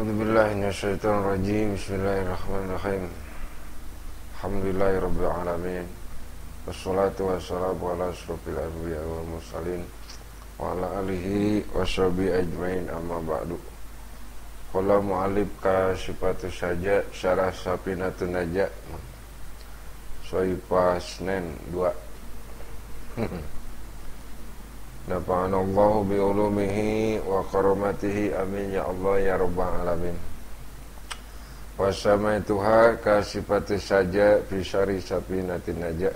A'udzubillahi minasyaitonirrajim. Bismillahirrahmanirrahim. Alhamdulillahirabbil alamin. Wassalatu wassalamu ala asyrofil anbiya'i wal mursalin wa ala alihi washabihi ajmain, amma ba'du. Qala mu'allif Kasyifatus Saja Syarah Safinatun Najah Soifah Senen 2. Nafa'anallahu bi'ulumihi wa karamatihi, amin ya Allah ya rabbal alamin. Wasamaituha Kasyifatus Saja fi syarhi Safinatin Najah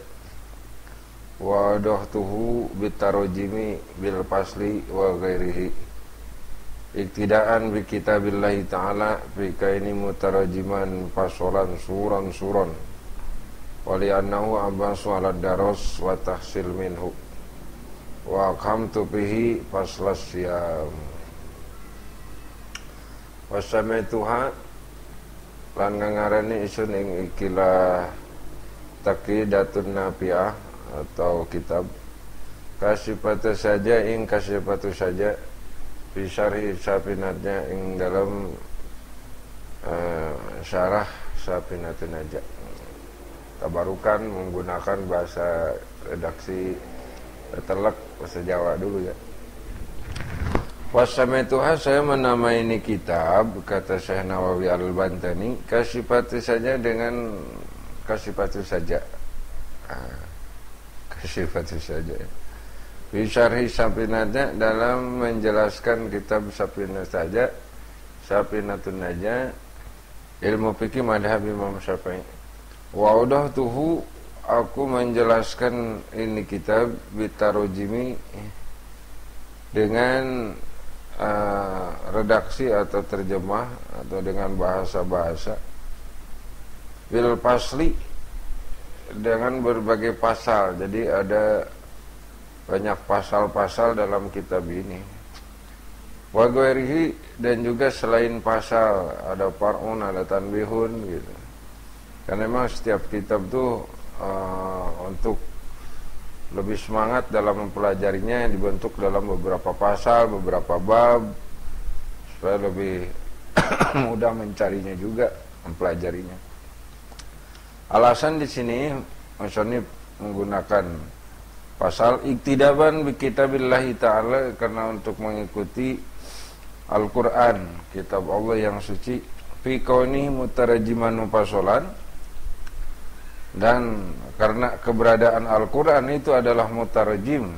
wa adahtuhu bitarojimi bil fasli wa ghairihi iktidaan bi kitabillahi ta'ala fi kaini mutarajiman fasolan suran wali annahu abbasu ala daros wa tahsil minhu wa qamtu bihi faslas siyam. Wasamaituha lan ngarani isun ing ikilah Taqidatun Nafi'ah atau kitab Kasyifatus Saja ing Kasyifatus Saja fi syarhi Safinatnya ing dalam syarah Safinatun Najah. Tabarukan menggunakan bahasa redaksi telak, bahasa Jawa dulu ya. Wasamaituha, saya menamai ini kitab, kata Syekh Nawawi Al-Bantani, Kasyifatus Saja dengan Kasyifatus Saja. Kasyifatus Saja. Fi syarhi Safinatnya, dalam menjelaskan kitab Safinat Saja, Safinatun Najah, ilmu fikih madhab Imam Syafi'i. Wa udahtuhu, aku menjelaskan ini kitab bitarojimi dengan redaksi atau terjemah atau dengan bahasa-bahasa bil fasli, dengan berbagai pasal. Jadi ada banyak pasal-pasal dalam kitab ini. Wa ghairihi, dan juga selain pasal ada far'un, ada tanbihun gitu. Karena memang setiap kitab tuh untuk lebih semangat dalam mempelajarinya dibentuk dalam beberapa pasal, beberapa bab, supaya lebih mudah mencarinya juga, mempelajarinya. Alasan di sini musannif menggunakan pasal iktidaban bi kitabillahi ta'ala, karena untuk mengikuti Al-Quran, kitab Allah yang suci, fi kaunihi mutarajiman mufasolan, dan karena keberadaan Al-Quran itu adalah mutarajim,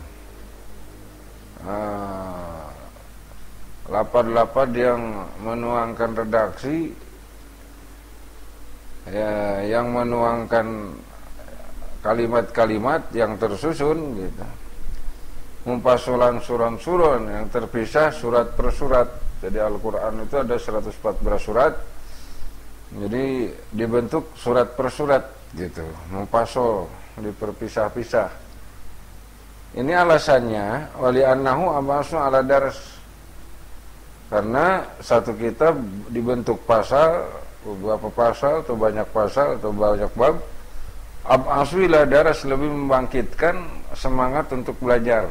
lapad-lapad yang menuangkan redaksi, ya, yang menuangkan kalimat-kalimat yang tersusun gitu. Mufasolan suran-suran yang terpisah surat per surat. Jadi Al-Quran itu ada 114 surat, jadi dibentuk surat per surat gitu, mufasol, diperpisah-pisah. Ini alasannya wali annahu abasu ala daras, karena satu kitab dibentuk pasal, beberapa pasal atau banyak pasal atau banyak bab, abasu ila daras, lebih membangkitkan semangat untuk belajar.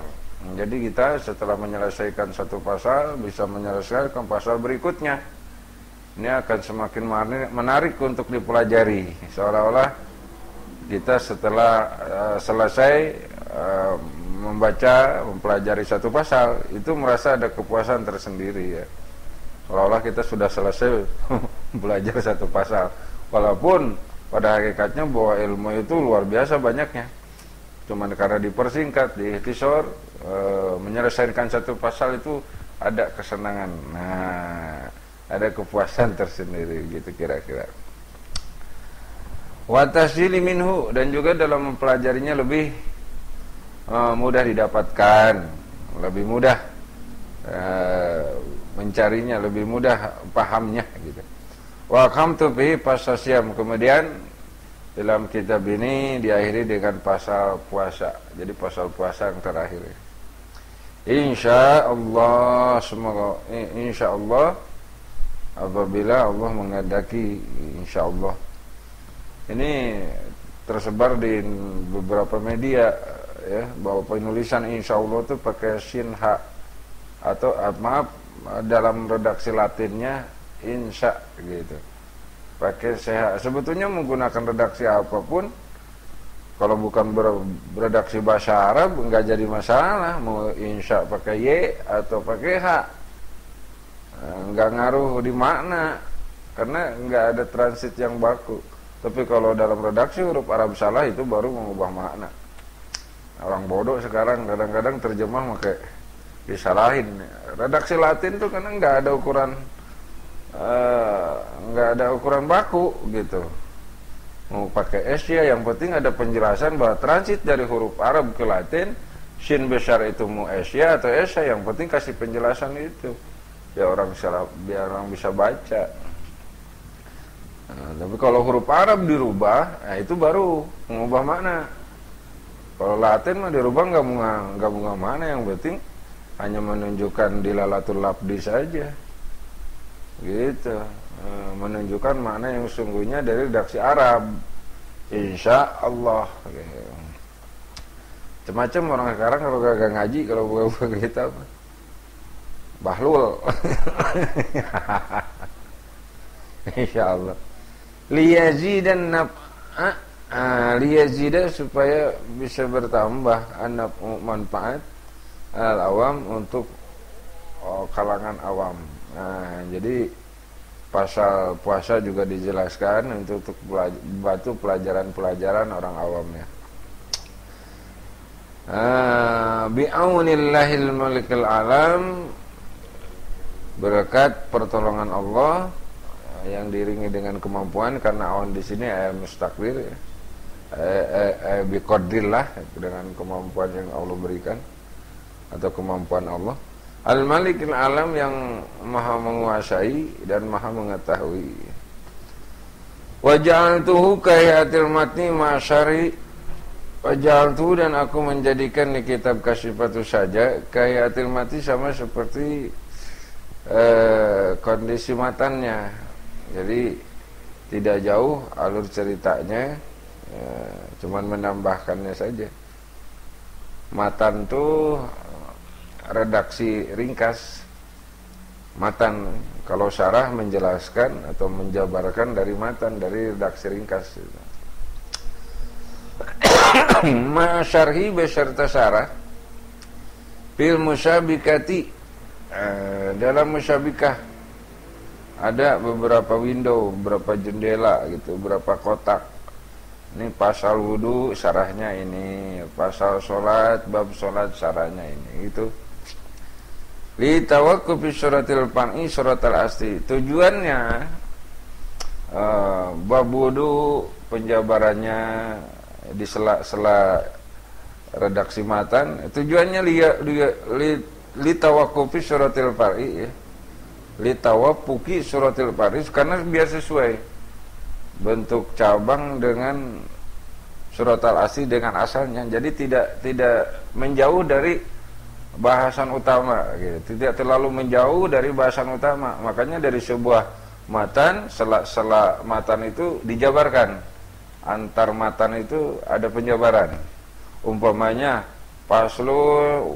Jadi kita setelah menyelesaikan satu pasal bisa menyelesaikan pasal berikutnya. Ini akan semakin menarik untuk dipelajari, seolah-olah kita setelah selesai membaca, mempelajari satu pasal, itu merasa ada kepuasan tersendiri ya. Seolah-olah kita sudah selesai belajar satu pasal. Walaupun pada hakikatnya bahwa ilmu itu luar biasa banyaknya. Cuman karena dipersingkat, diikhtisar, menyelesaikan satu pasal itu ada kesenangan. Nah, ada kepuasan tersendiri gitu kira-kira. Wa tasjili minhu, dan juga dalam mempelajarinya lebih mudah didapatkan, lebih mudah mencarinya, lebih mudah pahamnya gitu. Wa qamtu bihi fasasyam, kemudian dalam kitab ini diakhiri dengan pasal puasa. Jadi pasal puasa yang terakhir. Insyaallah, semoga insyaallah, apabila Allah menghendaki, insyaallah. Ini tersebar di beberapa media ya, bahwa penulisan insyaallah itu pakai sin ha, atau maaf, dalam redaksi Latinnya insya gitu. Pakai seha. Sebetulnya menggunakan redaksi apapun, kalau bukan beredaksi bahasa Arab nggak jadi masalah. Mau insya pakai y atau pakai h, nggak ngaruh di makna, karena nggak ada transit yang baku. Tapi kalau dalam redaksi huruf Arab salah itu baru mengubah makna. Orang bodoh sekarang kadang-kadang terjemah pakai disalahin. Redaksi Latin tuh karena nggak ada ukuran, nggak ada ukuran baku gitu. Mau pakai S ya, yang penting ada penjelasan bahwa transit dari huruf Arab ke Latin, shin besar itu mau S ya atau S ya, yang penting kasih penjelasan itu. Ya biar orang bisa baca. Nah, tapi kalau huruf Arab dirubah, itu baru mengubah makna. Kalau Latin mah dirubah nggak mengubah makna, yang penting hanya menunjukkan dilalatul labdi saja, gitu. Menunjukkan makna yang sungguhnya dari redaksi Arab, insya Allah. Macam-macam orang sekarang kalau gak ngaji, kalau buka kitab bahlul. Insya Allah. Liyazidan naf'a, liyazida supaya bisa bertambah manfaat al-awam untuk kalangan awam. Nah, jadi pasal puasa juga dijelaskan untuk batu pelajaran-pelajaran orang awamnya. Bi'aunillahil malikil alam, berkat pertolongan Allah yang diiringi dengan kemampuan, karena awan di sini mustaqdir ya. Biqadrillah, dengan kemampuan yang Allah berikan atau kemampuan Allah. Al-Malikil Alam, yang maha menguasai dan maha mengetahui. Wa ja'altuhu kayatil matni ma'asyari, wa ja'altuhu, dan aku menjadikan di kitab Kasyifatus Saja kayatil matni sama seperti kondisi matannya. Jadi tidak jauh alur ceritanya, cuman menambahkannya saja. Matan tuh redaksi ringkas. Matan, kalau syarah menjelaskan atau menjabarkan dari matan, dari redaksi ringkas. Ma syarhi beserta syarah bil musyabikati, dalam musyabikah ada beberapa window, beberapa jendela gitu, beberapa kotak. Ini pasal wudu syarahnya ini, pasal sholat, bab sholat syarahnya ini, gitu. Li tawakkufi suratil pan'i suratil asli. Tujuannya bab wudu penjabarannya di sela-sela redaksi matan. Tujuannya li tawakkufi suratil pan'i ya. Li tawakkufi suratil pan'i, karena biar sesuai bentuk cabang dengan surat al-asli dengan asalnya. Jadi tidak menjauh dari bahasan utama gitu. Tidak terlalu menjauh dari bahasan utama. Makanya dari sebuah matan, sela matan itu dijabarkan. Antar matan itu ada penjabaran. Umpamanya paslu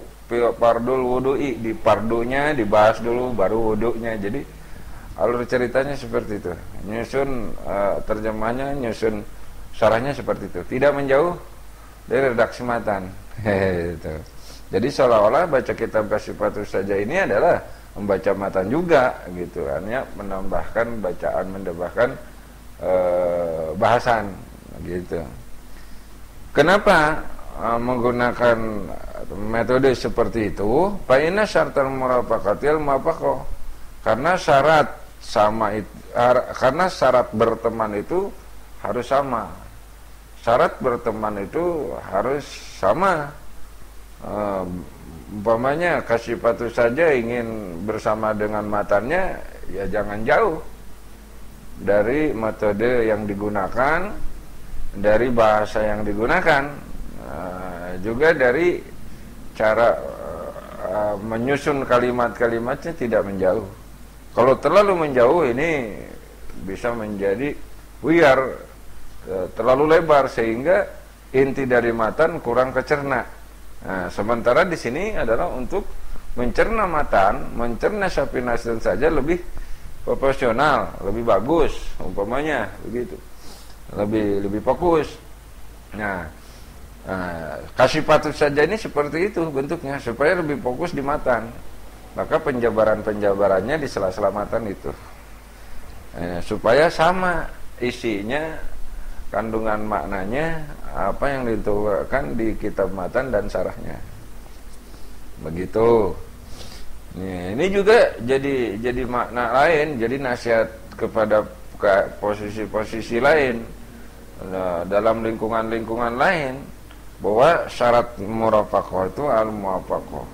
pardul wudu'i, di pardunya dibahas dulu baru wudu'nya. Jadi alur ceritanya seperti itu. Nyusun terjemahnya, nyusun syarahnya seperti itu. Tidak menjauh dari redaksi matan. Gitu. Jadi seolah-olah baca kitab Kasyifatus Saja ini adalah membaca matan juga gitu. Hanya menambahkan bacaan, menambahkan bahasan gitu. Kenapa menggunakan metode seperti itu? Fa inna syartal murafaqatil mafaqah. Karena syarat berteman itu harus sama. Syarat berteman itu harus sama. Umpamanya Kasyifatus Saja ingin bersama dengan matannya, ya jangan jauh dari metode yang digunakan, dari bahasa yang digunakan, juga dari cara menyusun kalimat-kalimatnya tidak menjauh. Kalau terlalu menjauh ini bisa menjadi buyar, terlalu lebar, sehingga inti dari matan kurang kecerna. Nah, sementara di sini adalah untuk mencerna matan, mencerna Syafinasin saja lebih proporsional, lebih bagus, umpamanya begitu, lebih fokus. Nah, kasih patut saja ini seperti itu bentuknya, supaya lebih fokus di matan. Maka penjabarannya di sela-sela matan itu, supaya sama isinya, kandungan maknanya apa yang dituturkan di kitab matan dan syarahnya. Begitu. Ini juga jadi makna lain, jadi nasihat kepada posisi-posisi lain dalam lingkungan lain, bahwa syarat murafaqah itu al-muwafaqah.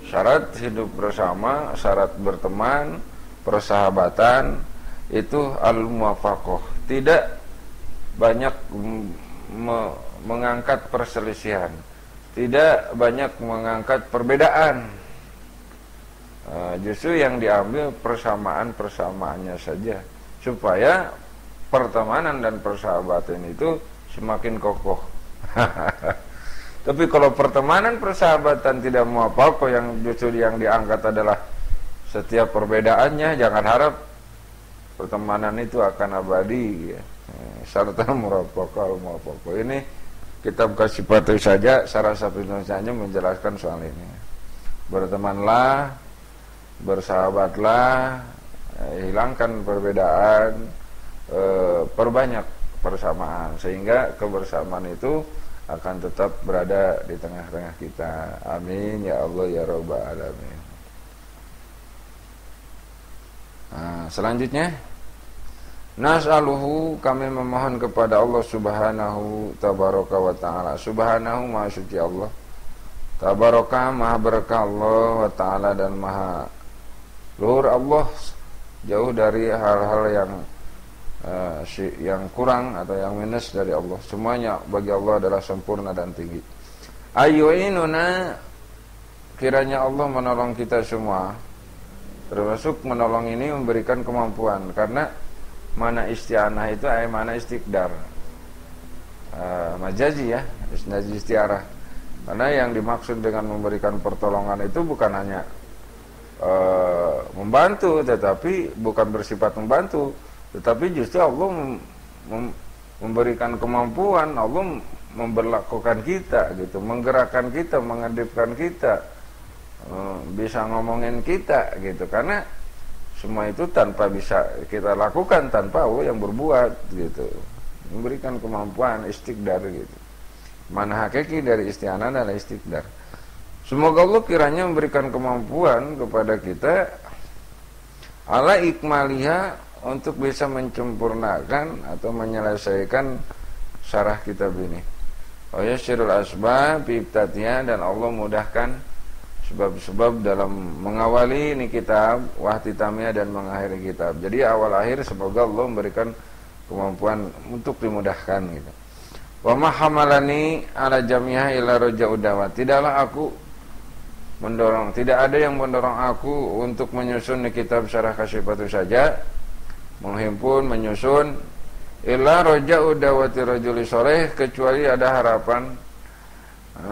Syarat hidup bersama, syarat berteman, persahabatan itu al-muwafaqah. Tidak banyak mengangkat perselisihan, tidak banyak mengangkat perbedaan. Justru yang diambil persamaannya saja, supaya pertemanan dan persahabatan itu semakin kokoh. Tapi kalau pertemanan persahabatan tidak mau apa-apa, yang justru yang diangkat adalah setiap perbedaannya, jangan harap pertemanan itu akan abadi ya. Syaratan murafaqah al-muwafaqah. Ini kitab Kasifatu saja salah satu tulisannya menjelaskan soal ini. Bertemanlah, bersahabatlah, hilangkan perbedaan, perbanyak persamaan, sehingga kebersamaan itu akan tetap berada di tengah-tengah kita. Amin ya Allah ya Rabbal alamin. Selanjutnya, nas'aluhu, kami memohon kepada Allah subhanahu tabaraka wa ta'ala. Subhanahu maha suci Allah, tabaraka maha berkah Allah, wa ta'ala dan maha luhur Allah, jauh dari hal-hal yang kurang atau yang minus dari Allah. Semuanya bagi Allah adalah sempurna dan tinggi. Ayyuinuna, kiranya Allah menolong kita semua, termasuk menolong ini memberikan kemampuan, karena mana isti'anah itu mana istiqdar, majazi ya, majazi istiarah. Karena yang dimaksud dengan memberikan pertolongan itu bukan hanya membantu, tetapi bukan bersifat membantu, tetapi justru Allah memberikan kemampuan, Allah memberlakukan kita gitu, menggerakkan kita, mengedipkan kita, bisa ngomongin kita gitu. Karena semua itu tanpa bisa kita lakukan tanpa Allah yang berbuat gitu, memberikan kemampuan, istiqdar gitu. Mana hakiki dari isti'anah adalah istiqdar. Semoga Allah kiranya memberikan kemampuan kepada kita ala ikmaliha, untuk bisa menyempurnakan atau menyelesaikan syarah kitab ini. Oh ya, syirul asbab ibtatiha, dan Allah mudahkan sebab-sebab dalam mengawali ini kitab, wahtitamnya dan mengakhiri kitab. Jadi awal akhir semoga Allah memberikan kemampuan untuk dimudahkan gitu. Wa ma hamalani ala jamiha ila raja'ud dawat. Tidaklah aku mendorong, tidak ada yang mendorong aku untuk menyusun kitab syarah Kasifatu saja, menghimpun, menyusun illa raja'u dawati rajuli soleh, kecuali ada harapan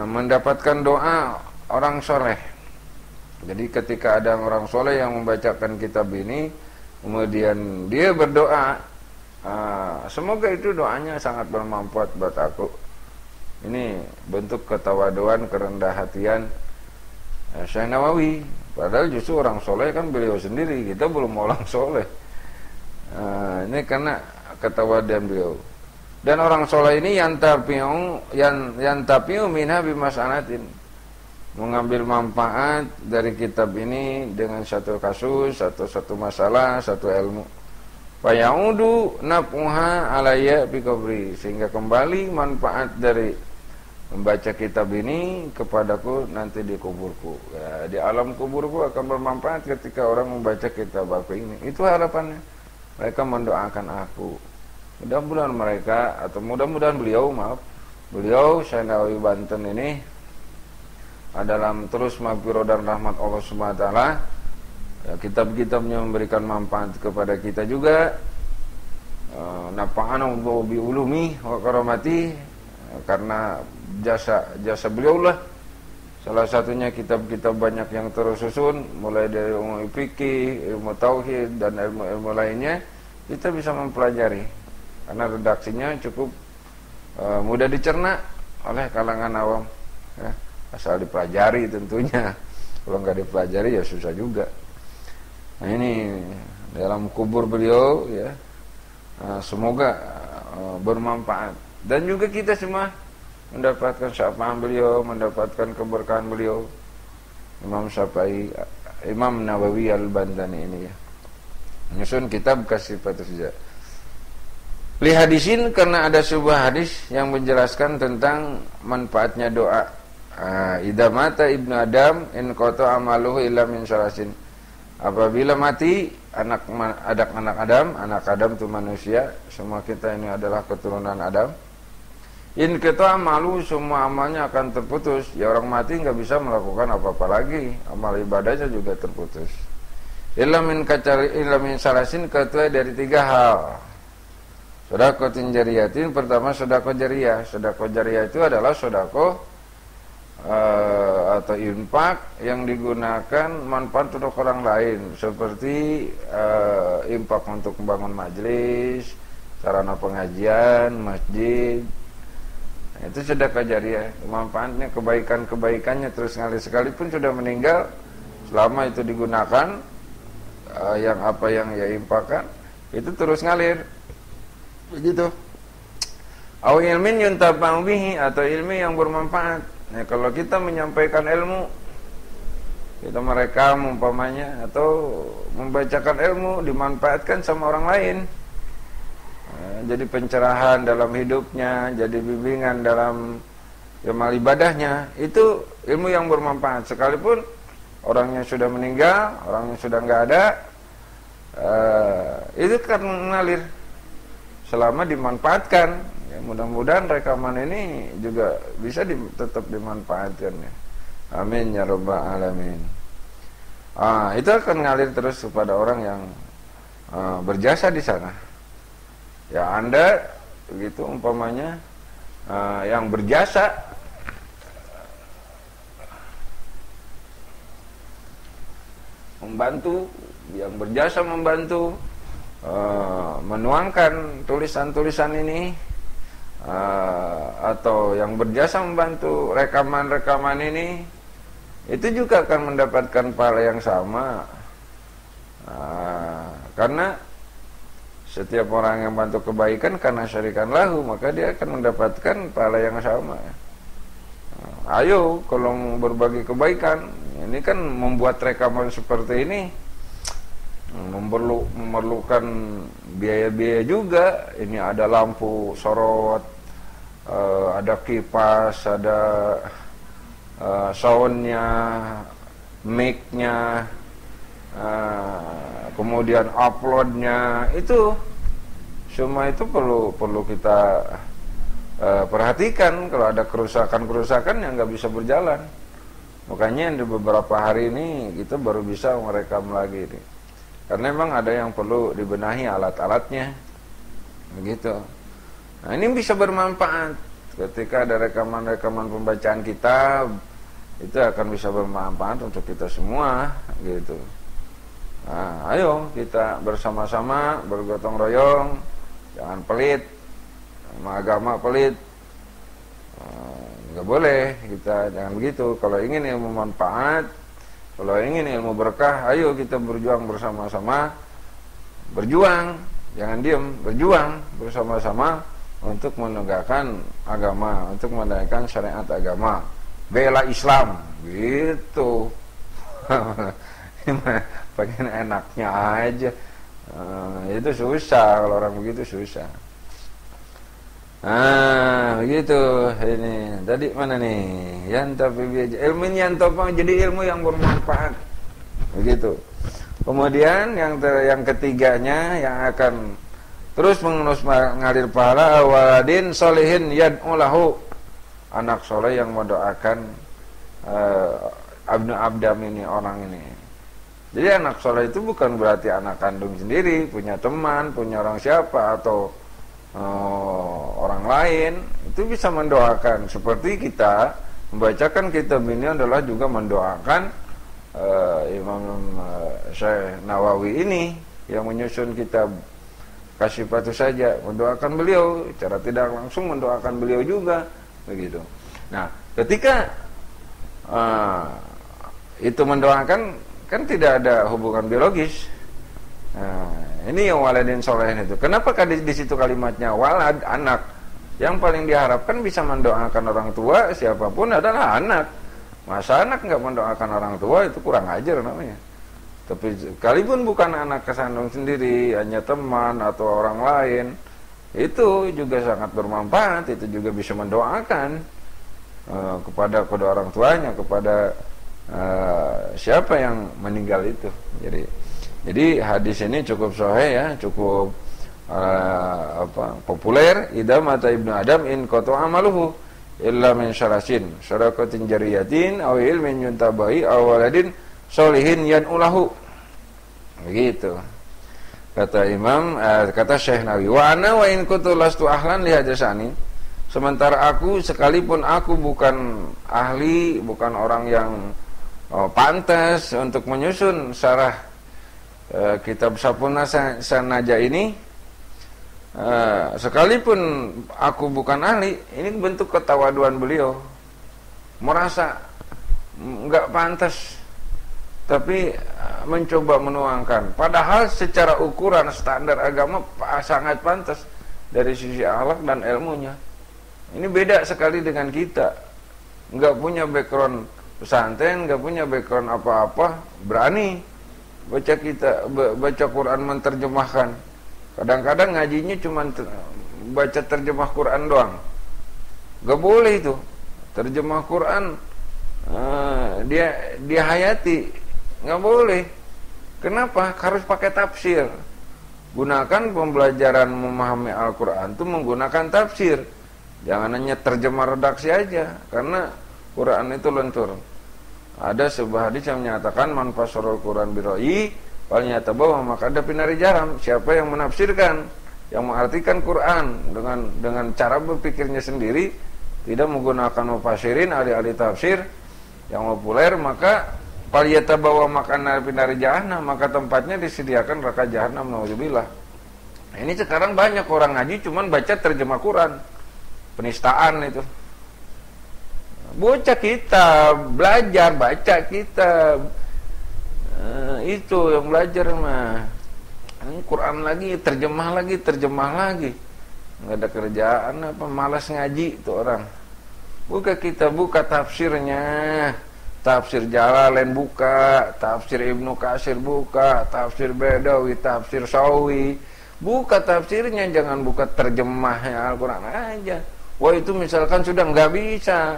mendapatkan doa orang soleh. Jadi ketika ada orang soleh yang membacakan kitab ini, kemudian dia berdoa, semoga itu doanya sangat bermanfaat buat aku. Ini bentuk ketawaduan, kerendah hatian Syekh Nawawi. Padahal justru orang soleh kan beliau sendiri, kita belum orang soleh. Ini karena ketawaduan beliau. Dan orang soleh ini yang tapiu minha bimas'anatin, mengambil manfaat dari kitab ini dengan satu kasus, satu masalah, satu ilmu. Fayaudu naf'uha alayya bi qabri, sehingga kembali manfaat dari membaca kitab ini kepadaku nanti di kuburku. Ya, di alam kuburku akan bermanfaat ketika orang membaca kitab aku ini. Itu harapannya. Mereka mendoakan aku. Mudah-mudahan mereka, atau mudah-mudahan beliau Syekh Nawawi Banten ini dalam terus maghfirah dan rahmat Allah Subhanahu wa taala, ya, kitab-kitabnya memberikan manfaat kepada kita juga. Nafa'ana Allah bi ulumi wa karamati, karena jasa beliau lah Salah satunya kitab-kitab banyak yang tersusun, mulai dari ilmu fikih, ilmu tauhid, dan ilmu-ilmu lainnya, kita bisa mempelajari. Karena redaksinya cukup mudah dicerna oleh kalangan awam. Ya, asal dipelajari tentunya. Kalau nggak dipelajari ya susah juga. Nah ini dalam kubur beliau ya, semoga bermanfaat. Dan juga kita semua mendapatkan syafaat beliau, mendapatkan keberkahan beliau. Imam Syafi'i, Imam Nawawi Al-Bantani ini ya, menyusun kitab Kasifatus Hujjah. Li hadisin, karena ada sebuah hadis yang menjelaskan tentang manfaatnya doa. Idza mata ibnu Adam in qata amaluhu illa min salasin. Apabila mati anak Adam itu manusia, semua kita ini adalah keturunan Adam. In kita malu, semua amalnya akan terputus. Ya orang mati nggak bisa melakukan apa-apa lagi, amal ibadahnya juga terputus. Illa min salasin, ketua dari 3 hal. Sedekah jariyatin, pertama sedekah jariyah. Sedekah jariyah itu adalah sedekah atau infak yang digunakan manfaat untuk orang lain, seperti infak untuk membangun majelis, sarana pengajian, masjid. Itu sedekah jariyah. Manfaatnya, kebaikannya terus ngalir, sekalipun sudah meninggal, selama itu digunakan, yang apa yang ia infakkan itu terus ngalir. Begitu. Au ilmin yuntafa'u bihi, atau ilmu yang bermanfaat. Nah, kalau kita menyampaikan ilmu, kita merekam umpamanya, atau membacakan ilmu dimanfaatkan sama orang lain, jadi pencerahan dalam hidupnya, jadi bimbingan dalam amal ibadahnya, itu ilmu yang bermanfaat. Sekalipun orangnya sudah meninggal, orangnya sudah nggak ada, itu kan mengalir selama dimanfaatkan. Ya, mudah-mudahan rekaman ini juga bisa tetap dimanfaatkan ya. Amin ya rabbal alamin. Itu akan ngalir terus kepada orang yang berjasa di sana. Ya Anda begitu umpamanya yang berjasa membantu, menuangkan tulisan-tulisan ini, atau yang berjasa membantu rekaman-rekaman ini, itu juga akan mendapatkan pahala yang sama. Karena setiap orang yang bantu kebaikan karena syarikan lahu, maka dia akan mendapatkan pahala yang sama. Ayo kalau mau berbagi kebaikan, ini kan membuat rekaman seperti ini memerlukan biaya-biaya juga. Ini ada lampu sorot, ada kipas, ada soundnya, mic-nya, kemudian uploadnya, itu semua itu perlu kita perhatikan. Kalau ada kerusakan yang nggak bisa berjalan, makanya di beberapa hari ini kita baru bisa merekam lagi ini, karena memang ada yang perlu dibenahi alat-alatnya begitu. Nah ini bisa bermanfaat ketika ada rekaman-rekaman pembacaan kitab, itu akan bisa bermanfaat untuk kita semua gitu. Nah, ayo kita bersama-sama bergotong royong, jangan pelit sama agama, pelit nggak boleh, kita jangan begitu. Kalau ingin ilmu manfaat, kalau ingin ilmu berkah, ayo kita berjuang bersama-sama, jangan diem, berjuang bersama-sama untuk menegakkan agama, untuk menegakkan syariat agama, bela Islam gitu. Pengen enaknya aja, itu susah. Kalau orang begitu susah. Begitu. Ini tadi mana nih? Ilmu yang jadi ilmu yang bermanfaat. Begitu. Kemudian yang ketiganya yang akan terus mengalir pahala, waladin solihin yad'ulahu, anak soleh yang mendoakan Ibnu Adam ini, orang ini. Jadi anak soleh itu bukan berarti anak kandung sendiri, punya teman, punya orang siapa, atau orang lain, itu bisa mendoakan. Seperti kita Membacakan kitab ini adalah juga mendoakan Imam Syekh Nawawi ini yang menyusun kitab Kasyifatu saja, mendoakan beliau secara tidak langsung, mendoakan beliau juga begitu. Nah, ketika itu mendoakan, kan tidak ada hubungan biologis. Nah, ini yang waladin solehin itu. Kenapa di situ kalimatnya walad, anak? Yang paling diharapkan bisa mendoakan orang tua siapapun adalah anak. Masa anak nggak mendoakan orang tua, itu kurang ajar namanya. Tapi sekalipun bukan anak kesandung sendiri, hanya teman atau orang lain, itu juga sangat bermanfaat. Itu juga bisa mendoakan kepada kedua orang tuanya, kepada siapa yang meninggal itu. Jadi hadis ini cukup sahih ya, cukup populer. Idza mata ibnu adam in qata amaluhu illa min syarasin syarakatin jariyatin aw ilmin yuntabai aw waladin sholihin yan'ulahu. Begitu kata Imam, kata Syekh Nawawi, wa ana wa in kuntu lastu ahlan li hadasani. Sementara aku, sekalipun aku bukan ahli, bukan orang yang pantas untuk menyusun syarah kitab Sapunah Sanaja ini, sekalipun aku bukan ahli, ini bentuk ketawaduan beliau, merasa nggak pantas, tapi mencoba menuangkan. Padahal secara ukuran standar agama sangat pantas dari sisi akhlak dan ilmunya. Ini beda sekali dengan kita, nggak punya background pesantren, nggak punya background apa-apa, berani baca Quran menterjemahkan. Kadang-kadang ngajinya cuma baca terjemah Quran doang. Gak boleh itu. Terjemah Quran dia hayati, nggak boleh. Kenapa? Harus pakai tafsir. Gunakan pembelajaran memahami Al-Quran itu menggunakan tafsir. Jangan hanya terjemah redaksi aja, karena Quran itu lentur. Ada sebuah hadis yang menyatakan man fasarul Quran biroi walnyata bahwa maka ada pinari jaram. Siapa yang menafsirkan, yang mengartikan Quran dengan cara berpikirnya sendiri, tidak menggunakan mufassirin, ahli-ahli tafsir yang populer, maka paliyata bahwa makan pinari jahanam, maka tempatnya disediakan neraka jahanam. Nauzubillah. Ini sekarang banyak orang ngaji cuman baca terjemah Quran. Penistaan itu. Bocah kita belajar baca kitab, itu yang belajar mah. Quran lagi, terjemah lagi. Nggak ada kerjaan apa, malas ngaji itu orang. Buka kita, buka tafsirnya. Tafsir Jalalain buka, tafsir Ibnu Katsir buka, tafsir Baidawi, tafsir Sawi. Buka tafsirnya, jangan buka terjemahnya Al-Quran aja. Wah, itu misalkan sudah nggak bisa.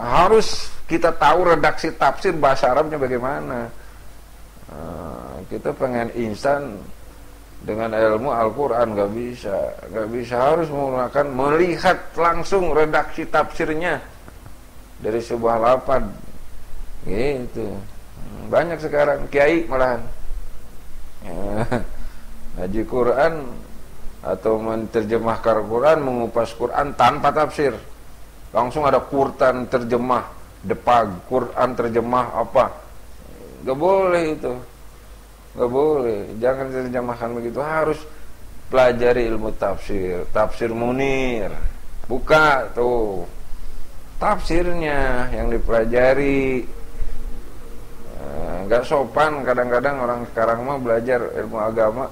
Harus kita tahu redaksi tafsir bahasa Arabnya bagaimana. Kita pengen instan dengan ilmu Al-Quran, nggak bisa, harus menggunakan, melihat langsung redaksi tafsirnya dari sebuah lafaz gitu. Banyak sekarang kiai malahan ngaji Quran atau menerjemahkan Quran, mengupas Quran tanpa tafsir. Langsung ada Quran terjemah Depag, Quran terjemah apa. Gak boleh itu. Gak boleh. Jangan terjemahkan begitu. Harus pelajari ilmu tafsir. Tafsir Munir. Buka tuh tafsirnya yang dipelajari. Gak sopan kadang-kadang orang sekarang mah belajar ilmu agama,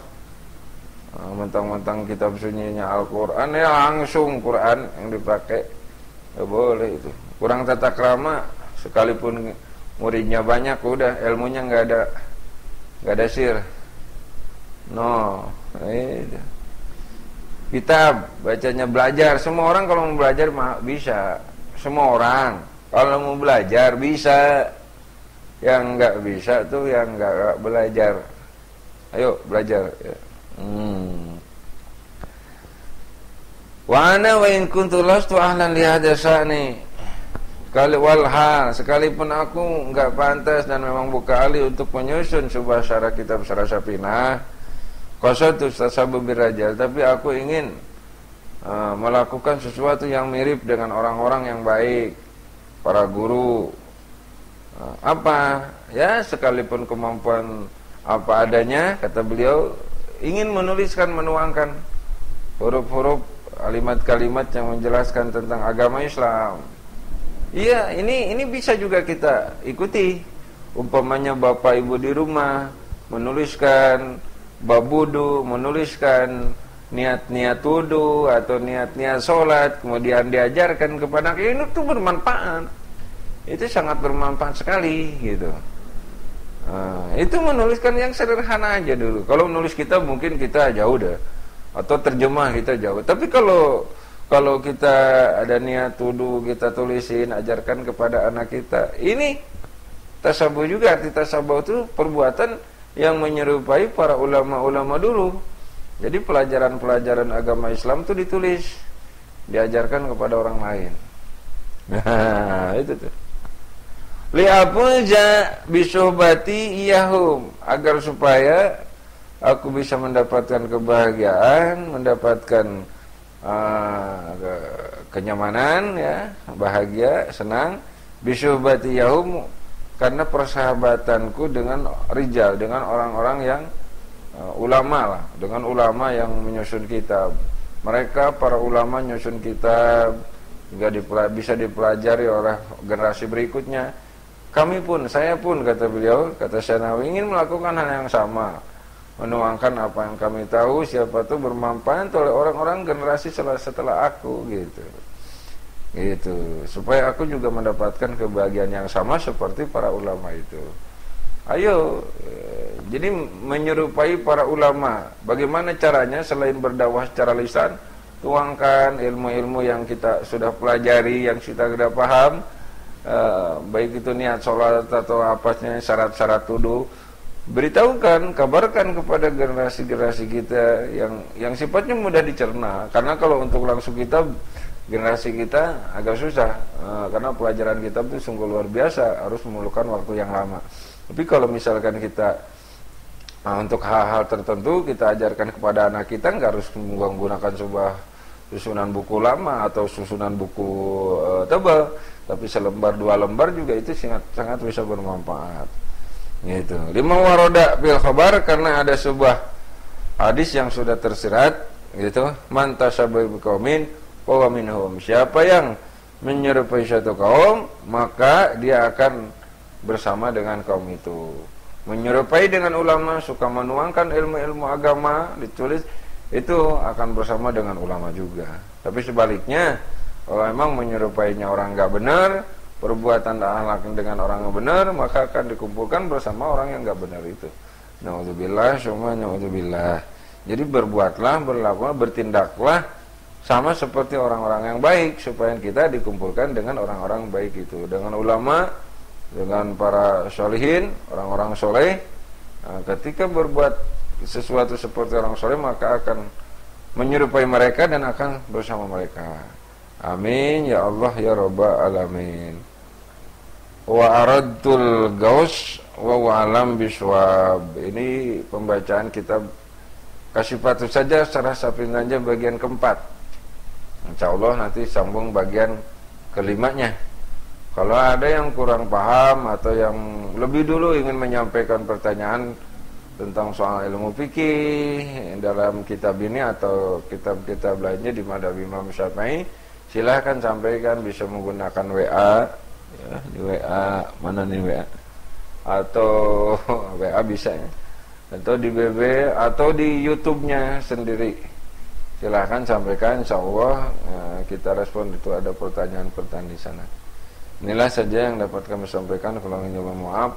mentang-mentang kitab sunyinya Al-Quran, ya langsung Quran yang dipakai. Gak boleh itu. Kurang tata krama, sekalipun muridnya banyak, udah ilmunya nggak ada sir. No, itu. Kitab bacanya belajar. Semua orang kalau mau belajar bisa. Semua orang kalau mau belajar bisa. Yang nggak bisa tuh yang nggak belajar. Ayo belajar. Wa ana wa in kuntu lastu ahlan li hadasani. Kali walha, sekalipun aku enggak pantas dan memang bukan ahli untuk menyusun sebuah syarah kitab Syarah Safinah, qasatu tasabbu birajal, tapi aku ingin melakukan sesuatu yang mirip dengan orang-orang yang baik. para guru apa ya, sekalipun kemampuan apa adanya, kata beliau, ingin menuliskan, menuangkan huruf-huruf, kalimat-kalimat yang menjelaskan tentang agama Islam. Iya, ini bisa juga kita ikuti. Umpamanya bapak ibu di rumah menuliskan bab wudu, menuliskan niat-niat wudu atau niat-niat sholat, kemudian diajarkan kepada anak, ini tuh bermanfaat. Itu sangat bermanfaat sekali gitu. Itu menuliskan yang sederhana aja dulu. Kalau menulis kita mungkin kita jauh dah, atau terjemah kita jauh. Tapi kalau kita ada niat wudu, kita tulisin, ajarkan kepada anak kita. Ini tasabuh juga. Arti tasabuh itu perbuatan yang menyerupai para ulama-ulama dulu. Jadi pelajaran-pelajaran agama Islam itu ditulis, diajarkan kepada orang lain. Nah, itu tuh. Li'afuza bisuhbati iyahum, agar supaya aku bisa mendapatkan kebahagiaan, mendapatkan kenyamanan ya, bahagia, senang bisuhbati iyahum, karena persahabatanku dengan rijal, dengan orang-orang yang ulama lah, dengan ulama yang menyusun kitab. Mereka para ulama menyusun kitab hingga bisa dipelajari oleh generasi berikutnya. Kami pun, saya pun, kata beliau, kata Syanawi, ingin melakukan hal yang sama, menuangkan apa yang kami tahu, siapa tuh bermanfaat oleh orang-orang generasi setelah aku, gitu, supaya aku juga mendapatkan kebahagiaan yang sama seperti para ulama itu. Ayo, jadi menyerupai para ulama. Bagaimana caranya? Selain berdakwah secara lisan, tuangkan ilmu-ilmu yang kita sudah pelajari, yang kita sudah paham, baik itu niat sholat atau apanya, syarat-syarat wudu, beritahukan, kabarkan kepada generasi-generasi kita yang sifatnya mudah dicerna. Karena kalau untuk langsung kita, generasi kita agak susah, karena pelajaran kitab itu sungguh luar biasa, harus memerlukan waktu yang lama. Tapi kalau misalkan kita untuk hal-hal tertentu kita ajarkan kepada anak kita, nggak harus menggunakan sebuah susunan buku lama atau susunan buku tebal, tapi selembar dua lembar juga itu sangat bisa bermanfaat. Gitu. Lima waroda bil khabar, karena ada sebuah hadis yang sudah tersirat, gitu. Man tashabbaha biqaumin fahuwa minhum. Siapa yang menyerupai suatu kaum, maka dia akan bersama dengan kaum itu. Menyerupai dengan ulama, suka menuangkan ilmu-ilmu agama, ditulis, itu akan bersama dengan ulama juga. Tapi sebaliknya, kalau memang menyerupainya orang nggak benar, perbuatan dan akhlak dengan orang yang benar, maka akan dikumpulkan bersama orang yang nggak benar itu. Naudzubillah, syumma naudzubillah. Jadi berbuatlah, berlakulah, bertindaklah sama seperti orang-orang yang baik, supaya kita dikumpulkan dengan orang-orang baik itu, dengan ulama, dengan para sholihin, orang-orang soleh. Nah, ketika berbuat sesuatu seperti orang soleh, maka akan menyerupai mereka dan akan bersama mereka. Amin ya Allah ya Rabbal alamin. Wa aradtul gaus wa alam biswab. Ini pembacaan kitab Kasifatu saja secara sapinanja bagian keempat. Insyaallah nanti sambung bagian kelimanya. Kalau ada yang kurang paham atau yang lebih dulu ingin menyampaikan pertanyaan tentang soal ilmu fikih dalam kitab ini atau kitab-kitab lainnya di Madhab Imam Syafi'i, silahkan sampaikan, bisa menggunakan WA ya, di WA mana nih WA, atau WA bisa ya, atau di BB atau di YouTube-nya sendiri. Silahkan sampaikan, insyaallah kita respon itu ada pertanyaan-pertanyaan di sana. Inilah saja yang dapat kami sampaikan. Kalau ingin mohon maaf.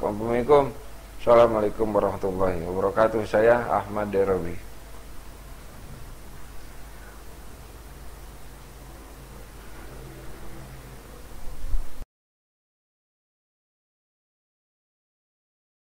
Assalamualaikum warahmatullahi wabarakatuh. Saya Ahmad Derawi.